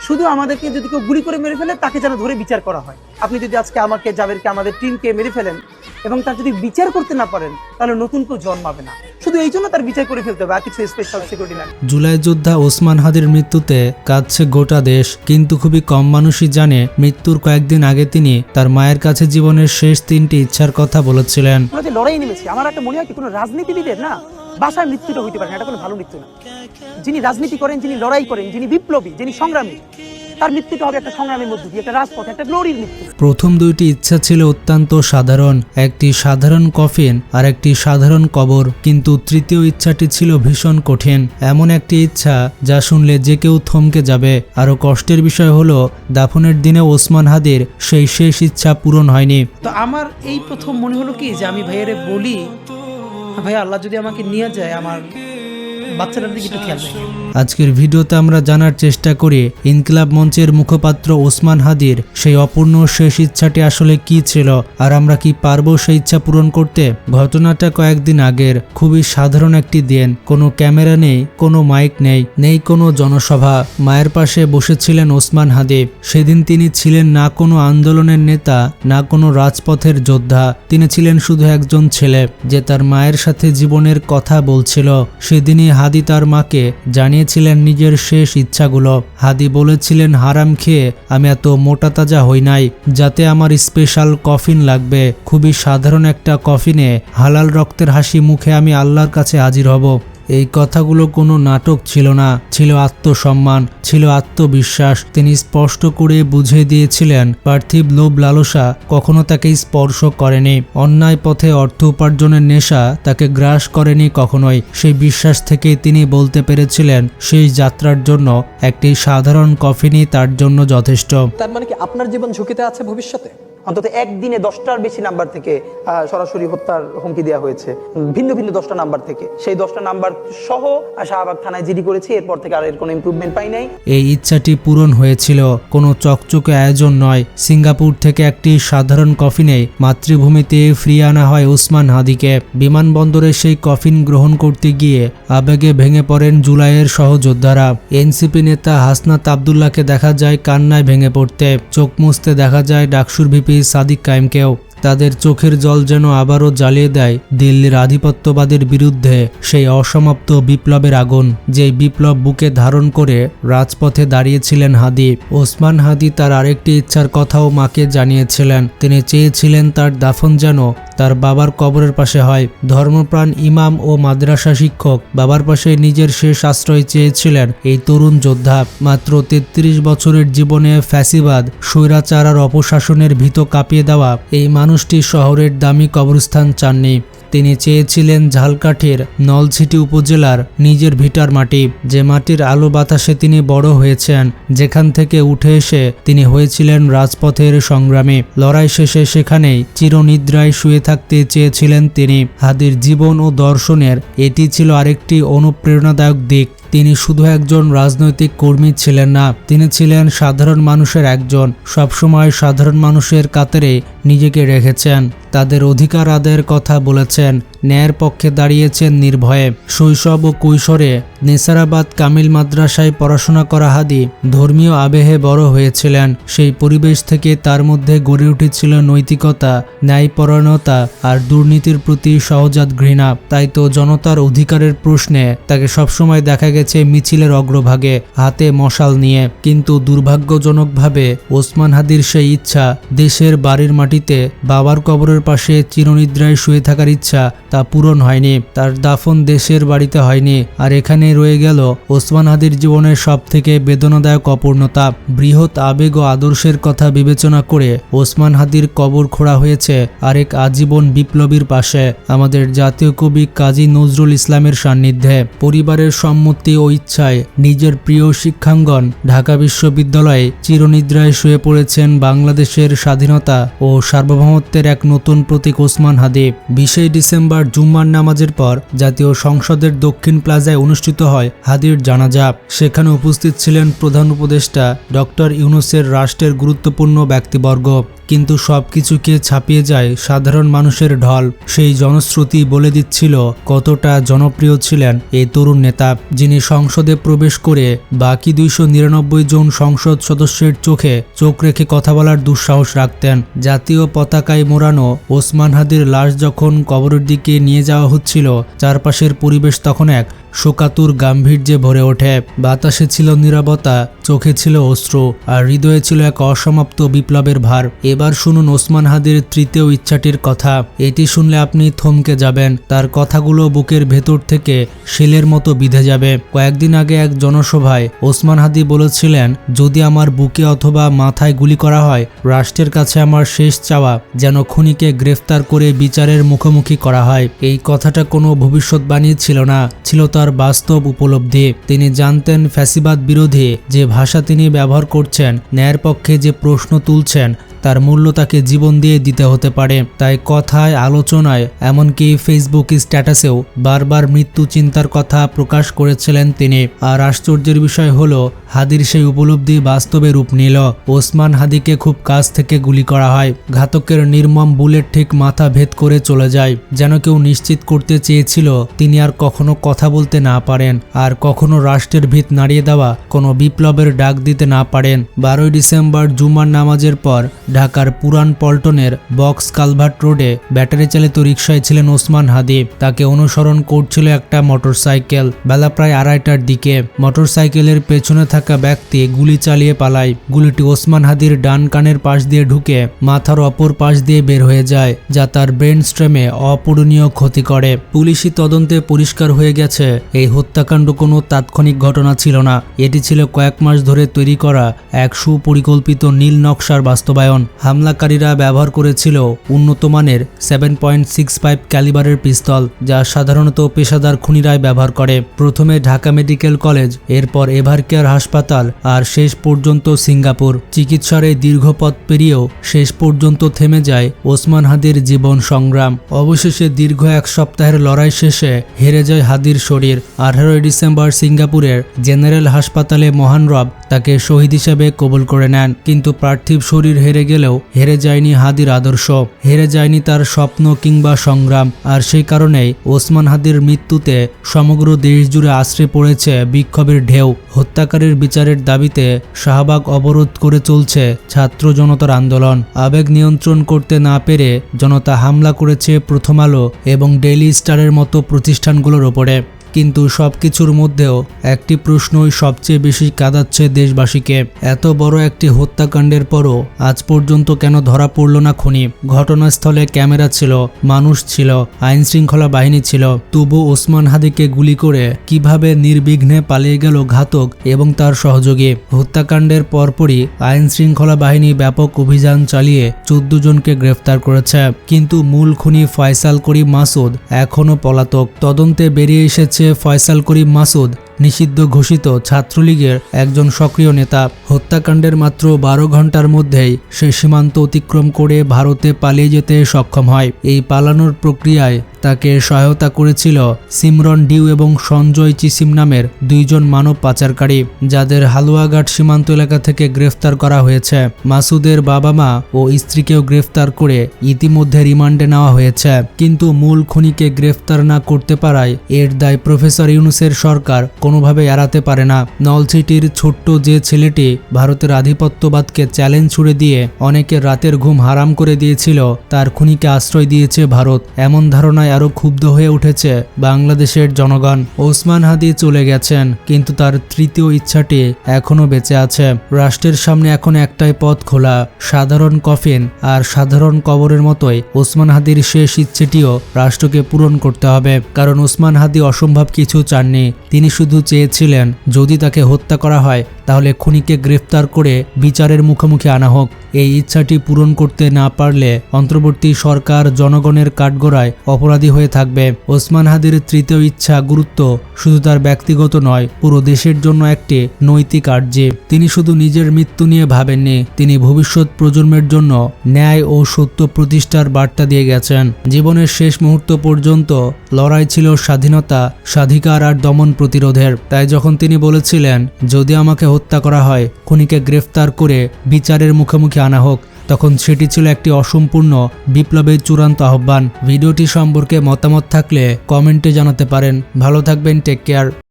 শুধু আমাদেরকে যদি কেউ গুলি করে মেরে ফেলে তাকে যেন ধরে বিচার করা হয়। আপনি যদি আজকে আমাকে, জাবেরকে, আমাদের টিমকে মেরে ফেলেন এবং তার যদি বিচার করতে না পারেন, তাহলে নতুন কেউ জন্মাবে না। শুধু এই জন্য তার বিচার করে ফেলতে হবে, আর কিছু স্পেশাল সিকিউরিটি না। জুলাই যোদ্ধা ওসমান হাদির মৃত্যুতে কাঁদছে গোটা দেশ, কিন্তু খুবই কম মানুষই জানে মৃত্যুর কয়েকদিন আগে তিনি তার মায়ের কাছে জীবনের শেষ 3টি ইচ্ছার কথা বলেছিলেন। আমরা যে লড়াই নেমেছি, আমার একটা মনে হয় কি কোনো রাজনীতিবিদের না বাসায় মৃত্যুটা হইতে পারে না, এটা কোনো ভালো মৃত্যু না। যিনি রাজনীতি করেন, যিনি লড়াই করেন, যিনি বিপ্লবী, যিনি সংগ্রামী, তার মৃত্যুটা হবে একটা সংগ্রামের মধ্য দিয়ে, একটা রাজপথ, একটা গ্লোরির মৃত্যু। প্রথম 2টি ইচ্ছা ছিল অত্যন্ত সাধারণ, একটি সাধারণ কফিন আর একটি সাধারণ কবর, কিন্তু তৃতীয় ইচ্ছাটি ছিল ভীষণ কঠিন। এমন একটি ইচ্ছা যা শুনলে যে কেউ থমকে যাবে। আরো কষ্টের বিষয় হলো দাফনের দিনে ওসমান হাদির সেই শেষ ইচ্ছা পূরণ হয়নি। তো আমার এই প্রথম মনে হলো কি যে আমি ভাইয়ারে বলি, ভাইয়া আল্লাহ যদি আমাকে নিয়ে যায়, আমার বাচ্চাটার দিকে একটু খেয়াল রাখেন। আজকের ভিডিওতে আমরা জানার চেষ্টা করি ইনকিলাব মঞ্চের মুখপাত্র ওসমান হাদির সেই অপূর্ণ শেষ ইচ্ছাটি আসলে কি ছিল, আর আমরা কি পারবো সেই ইচ্ছা পূরণ করতে। ঘটনাটা কয়েকদিন আগের, খুবই সাধারণ একটি দিন। কোনো ক্যামেরা নেই, কোনো মাইক নেই কোনো জনসভা। মায়ের পাশে বসেছিলেন ওসমান হাদি। সেদিন তিনি ছিলেন না কোনো আন্দোলনের নেতা, না কোনো রাজপথের যোদ্ধা। তিনি ছিলেন শুধু একজন ছেলে যে তার মায়ের সাথে জীবনের কথা বলছিল। সেদিনই হাদি তার মাকে জানিয়েছিলেন নিজের শেষ ইচ্ছাগুলো। হাদি বলেছিলেন, হারাম খেয়ে আমি এত মোটা তাজা হই নাই, যাতে আমার স্পেশাল কফিন লাগবে। খুবই সাধারণ একটা কফিনে হালাল রক্তের হাসি মুখে আমি আল্লাহর কাছে হাজির হব। এই কথাগুলো কোনো নাটক ছিল না, ছিল আত্মসম্মান, ছিল আত্মবিশ্বাস। তিনি স্পষ্ট করে বুঝিয়ে দিয়েছিলেন পার্থিব লোভ লালসা কখনো তাকে স্পর্শ করেনি, অন্যায় পথে অর্থ উপার্জনের নেশা তাকে গ্রাস করেনি কখনোই। সেই বিশ্বাস থেকেই তিনি বলতে পেরেছিলেন সেই যাত্রার জন্য একটি সাধারণ কফিনই তার জন্য যথেষ্ট। তার মানে কি আপনার জীবন ঝুঁকিতে আছে ভবিষ্যতে? অন্তত একদিনে 10টার বেশি নাম্বার থেকে সরাসরি হত্যার হুমকি দেওয়া হয়েছে, ভিন্ন ভিন্ন 10টা নাম্বার থেকে। সেই 10টা নাম্বার সহ শাহবাগ থানায় জিডি করেছি, এরপর থেকে আর এর কোনো ইমপ্রুভমেন্ট পাই নাই। এই ইচ্ছাটি পূরণ হয়েছিল কোনো চকচকে আয়োজন নয়। সিঙ্গাপুর থেকে একটি সাধারণ কফিনে মাতৃভূমিতে ফিরিয়ে আনা হয় ওসমান হাদিকে। বিমানবন্দরে সেই কফিন গ্রহণ করতে গিয়ে আবেগে ভেঙে পড়েন জুলাইয়ের সহযোদ্ধারা। এনসিপি নেতা হাসনাত আবদুল্লাহকে দেখা যায় কান্নায় ভেঙে পড়তে, চোখ মুছতে দেখা যায় ডাকসুর ভিপি সাদিক কায়েমকেও। তাদের চোখের জল যেন আবারও জ্বালিয়ে দেয় দিল্লির আধিপত্যবাদের বিরুদ্ধে সেই অসমাপ্ত বিপ্লবের আগুন, যে বিপ্লব বুকে ধারণ করে রাজপথে দাঁড়িয়েছিলেন হাদি। ওসমান হাদি তার আরেকটি ইচ্ছার কথাও মাকে জানিয়েছিলেন। তিনি চেয়েছিলেন তার দাফন যেন তার বাবার কবরের পাশে হয়। ধর্মপ্রাণ ইমাম ও মাদ্রাসা শিক্ষক, বাবার পাশে নিজের শেষ আশ্রয় চেয়েছিলেন এই তরুণ যোদ্ধা। মাত্র 33 বছরের জীবনে ফ্যাসিবাদ, স্বৈরাচার আর অপশাসনের ভীত কাঁপিয়ে দেওয়া এই মানুষটি শহরের দামি কবরস্থান চাননি। তিনি চেয়েছিলেন ঝালকাঠির নলছিটি উপজেলার নিজের ভিটার মাটি, যে মাটির আলো বাতাসে তিনি বড় হয়েছেন, যেখান থেকে উঠে এসে তিনি হয়েছিলেন রাজপথের সংগ্রামী। লড়াই শেষে সেখানেই চিরনিদ্রায় শুয়ে থাকতে চেয়েছিলেন তিনি। হাদির জীবন ও দর্শনের এটি ছিল আরেকটি অনুপ্রেরণাদায়ক দিক। তিনি শুধু একজন রাজনৈতিক কর্মী ছিলেন না, তিনি ছিলেন সাধারণ মানুষের একজন। সবসময় সাধারণ মানুষের কাতারে নিজেকে রেখেছেন, তাদের অধিকার আদায়ের কথা বলেছেন, ন্যায়ের পক্ষে দাঁড়িয়েছেন নির্ভয়ে। শৈশব ও কৈশোরে নেসারাবাদ কামিল মাদ্রাসায় পড়াশোনা করা হাদি ধর্মীয় আবেহে বড় হয়েছিলেন। সেই পরিবেশ থেকে তার মধ্যে গড়ে উঠেছিল নৈতিকতা, ন্যায়পরায়ণতা আর দুর্নীতির প্রতি সহজাত ঘৃণা। তাই তো জনতার অধিকারের প্রশ্নে তাকে সবসময় দেখা গেছে মিছিলের অগ্রভাগে, হাতে মশাল নিয়ে। কিন্তু দুর্ভাগ্যজনকভাবে ওসমান হাদির সেই ইচ্ছা, দেশের বাড়ির মাটিতে বাবার কবরের পাশে চিরনিদ্রায় শুয়ে থাকার ইচ্ছা, তা পূরণ হয়নি। তার দাফন দেশের বাড়িতে হয়নি, আর এখানে রয়ে গেল ওসমান হাদির জীবনের সবথেকে বেদনাদায়ক অপূর্ণতা। বৃহৎ আবেগ ও আদর্শের কথা বিবেচনা করে ওসমান হাদির কবর খোঁড়া হয়েছে আরেক আজীবন বিপ্লবীর পাশে, আমাদের জাতীয় কবি কাজী নজরুল ইসলামের সান্নিধ্যে। পরিবারের সম্মতি ও ইচ্ছায় নিজের প্রিয় শিক্ষাঙ্গন ঢাকা বিশ্ববিদ্যালয়ে চিরনিদ্রায় শুয়ে পড়েছেন বাংলাদেশের স্বাধীনতা ও সার্বভৌমত্বের এক নতুন প্রতীক ওসমান হাদি। 20 ডিসেম্বর জুম্মার নামাজের পর জাতীয় সংসদের দক্ষিণ প্লাজায় অনুষ্ঠিত হয় হাদির জানাজা। সেখানে উপস্থিত ছিলেন প্রধান উপদেষ্টা ডক্টর ইউনূসের রাষ্ট্রের গুরুত্বপূর্ণ ব্যক্তিবর্গ। কিন্তু সবকিছুকে ছাপিয়ে যায় সাধারণ মানুষের ঢল। সেই জনশ্রুতি বলে দিচ্ছিল কতটা জনপ্রিয় ছিলেন এই তরুণ নেতা, যিনি সংসদে প্রবেশ করে বাকি 299 জন সংসদ সদস্যের চোখে চোখ রেখে কথা বলার দুঃসাহস রাখতেন। জাতীয় পতাকায় মোড়ানো ওসমান হাদির লাশ যখন কবরের দিকে নিয়ে যাওয়া হচ্ছিল, চারপাশের পরিবেশ তখন এক শোকাতুর গাম্ভীর্যে ভরে ওঠে। বাতাসে ছিল নীরবতা, চোখে ছিল অশ্রু, আর হৃদয়ে ছিল এক অসমাপ্ত বিপ্লবের ভার। এবার শুনুন ওসমান হাদির তৃতীয় ইচ্ছাটির কথা। এটি শুনলে আপনি থমকে যাবেন। তার কথাগুলো বুকের ভেতর থেকে শিলের মতো বিঁধে যাবে। কয়েকদিন আগে এক জনসভায় ওসমান হাদি বলেছিলেন, যদি আমার বুকে অথবা মাথায় গুলি করা হয়, রাষ্ট্রের কাছে আমার শেষ চাওয়া যেন খুনিকে গ্রেফতার করে বিচারের মুখোমুখি করা হয়। এই কথাটা কোনো ভবিষ্যৎবাণী ছিল না, ছিল তার বাস্তব উপলব্ধি। তিনি জানতেন ফ্যাসিবাদ বিরোধী যে ভাষা তিনি ব্যবহার করছেন, ন্যায়ের পক্ষে যে প্রশ্ন তুলছেন, তার মূল্য তাকে জীবন দিয়ে দিতে হতে পারে। তাই কথায়, আলোচনায়, এমনকি ফেসবুক স্ট্যাটাসেও বারবার মৃত্যু চিন্তার কথা প্রকাশ করেছিলেন তিনি। আর আশ্চর্যের বিষয় হলো, হাদির সেই উপলব্ধি বাস্তবে রূপ নিল। ওসমান হাদিকে খুব কাছ থেকে গুলি করা হয়। ঘাতকের নির্মম বুলেট ঠিক মাথা ভেদ করে চলে যায়। যেন কেউ নিশ্চিত করতে চেয়েছিল তিনি আর কখনো কথা বলতে না পারেন, আর কখনো রাষ্ট্রের ভিত নাড়িয়ে দেওয়া কোনো বিপ্লবের ডাক দিতে না পারেন। 12 ডিসেম্বর জুমার নামাজের পর ঢাকার পুরান পল্টনের বক্স কালভার্ট রোডে ব্যাটারি চালিত রিকশায় ছিলেন ওসমান হাদি। তাকে অনুসরণ করছিল একটা মোটরসাইকেল। বেলা প্রায় 2:30টার দিকে মোটরসাইকেলের পেছনে থাকা ব্যক্তি গুলি চালিয়ে পালায়। গুলিটি ওসমান হাদির ডান কানের পাশ দিয়ে ঢুকে মাথার অপর পাশ দিয়ে বের হয়ে যায়, যা তার ব্রেন স্ট্রেমে অপূরণীয় ক্ষতি করে। পুলিশি তদন্তে পরিষ্কার হয়ে গেছে, এই হত্যাকাণ্ড কোনো তাৎক্ষণিক ঘটনা ছিল না। এটি ছিল কয়েক মাস ধরে তৈরি করা এক সুপরিকল্পিত নীল নকশার বাস্তবায়ন। হামলাকারীরা ব্যবহার করেছিল উন্নত মানের 7.65 ক্যালিবারের পিস্তল, যা সাধারণত পেশাদার খুনিরাই ব্যবহার করে। প্রথমে ঢাকা মেডিকেল কলেজ, এরপর এভারকেয়ার হাসপাতাল, আর শেষ পর্যন্ত সিঙ্গাপুর। চিকিৎসার এই দীর্ঘ পথ পেরিয়েও শেষ পর্যন্ত থেমে যায় ওসমান হাদির জীবন সংগ্রাম। অবশেষে দীর্ঘ এক সপ্তাহের লড়াই শেষে হেরে যায় হাদির শরীর। 18 ডিসেম্বর সিঙ্গাপুরের জেনারেল হাসপাতালে মহান রব তাকে শহীদ হিসেবে কবুল করে নেন। কিন্তু পার্থিব শরীর হেরে গেলেও হেরে যায়নি হাদির আদর্শ, হেরে যায়নি তার স্বপ্ন কিংবা সংগ্রাম। আর সেই কারণেই ওসমান হাদির মৃত্যুতে সমগ্র দেশ জুড়ে আশ্রে পড়েছে বিক্ষোভের ঢেউ। হত্যাকারীর বিচারের দাবিতে শাহবাগ অবরোধ করে চলছে ছাত্র জনতার আন্দোলন। আবেগ নিয়ন্ত্রণ করতে না পেরে জনতা হামলা করেছে প্রথম আলো এবং ডেইলি স্টারের মতো প্রতিষ্ঠানগুলোর ওপরে। কিন্তু সবকিছুর মধ্যেও একটি প্রশ্নই সবচেয়ে বেশি কাঁদাচ্ছে দেশবাসীকে। এত বড় একটি হত্যাকাণ্ডের পরও আজ পর্যন্ত কেন ধরা পড়ল না খুনি? ঘটনাস্থলে ক্যামেরা ছিল, মানুষ ছিল, আইন শৃঙ্খলা বাহিনী ছিল, তবু ওসমান হাদিকে গুলি করে কিভাবে নির্বিঘ্নে পালিয়ে গেল ঘাতক এবং তার সহযোগী? হত্যাকাণ্ডের পরপরই আইন শৃঙ্খলা বাহিনী ব্যাপক অভিযান চালিয়ে 14 জনকে গ্রেফতার করেছে। কিন্তু মূল খুনি ফয়সাল করিম মাসুদ এখনও পলাতক। তদন্তে বেরিয়ে এসেছে ফয়সাল করিম মাসুদ নিষিদ্ধ ঘোষিত ছাত্রলীগের একজন সক্রিয় নেতা। হত্যাকাণ্ডের মাত্র 12 ঘন্টার মধ্যেই সে সীমান্ত অতিক্রম করে ভারতে পালিয়ে যেতে সক্ষম হয়। এই পালানোর প্রক্রিয়ায় তাকে সহায়তা করেছিল সিমরন ডিউ এবং সঞ্জয় চিসিম নামের 2 জন মানব পাচারকারী, যাদের হালুয়াঘাট সীমান্ত এলাকা থেকে গ্রেফতার করা হয়েছে। মাসুদের বাবা মা ও স্ত্রীকেও গ্রেফতার করে ইতিমধ্যে রিমান্ডে নেওয়া হয়েছে। কিন্তু মূল খুনিকে গ্রেফতার না করতে পারায় এর দায় প্রফেসর ইউনূসের সরকার কোনোভাবে এড়াতে পারে না। নলছিটির ছোট্ট যে ছেলেটি ভারতের আধিপত্যবাদকে চ্যালেঞ্জ ছুড়ে দিয়ে অনেকের রাতের ঘুম হারাম করে দিয়েছিল, তার খুনিকে আশ্রয় দিয়েছে ভারত। এমন ধারণায় আরো ক্ষুব্ধ হয়ে উঠেছে বাংলাদেশের জনগণ। ওসমান হাদি চলে গেছেন, কিন্তু তার তৃতীয় ইচ্ছাটি এখনো বেঁচে আছে। রাষ্ট্রের সামনে এখন একটাই পথ খোলা, সাধারণ কফিন আর সাধারণ কবরের মতোই ওসমান হাদির শেষ ইচ্ছেটিও রাষ্ট্রকে পূরণ করতে হবে। কারণ ওসমান হাদি অসম্ভব কিছু চাননি। তিনি শুধু চেয়েছিলেন যদি তাকে হত্যা করা হয় তাহলে খুনিকে গ্রেফতার করে বিচারের মুখোমুখি আনা হোক। এই ইচ্ছাটি পূরণ করতে না পারলে অন্তর্বর্তী সরকার জনগণের কাঠগড়ায় অপরাধী হয়ে থাকবে। ওসমান হাদির তৃতীয় ইচ্ছা গুরুত্ব শুধু তার ব্যক্তিগত নয়, পুরো দেশের জন্য একটি নৈতিক আর্জি। তিনি শুধু নিজের মৃত্যু নিয়ে ভাবেননি, তিনি ভবিষ্যৎ প্রজন্মের জন্য ন্যায় ও সত্য প্রতিষ্ঠার বার্তা দিয়ে গেছেন। জীবনের শেষ মুহূর্ত পর্যন্ত লড়াই ছিল স্বাধীনতা, স্বাধিকার আর দমন প্রতিরোধের। তাই যখন তিনি বলেছিলেন যদি আমাকে হত্যা করা হয়, খুনিকে গ্রেফতার করে বিচারের মুখোমুখি আনা হোক, তখন সেটি ছিল একটি অসম্পূর্ণ বিপ্লবের চূড়ান্ত আহ্বান। ভিডিওটি সম্পর্কে মতামত থাকলে কমেন্টে জানাতে পারেন। ভালো থাকবেন, টেক কেয়ার।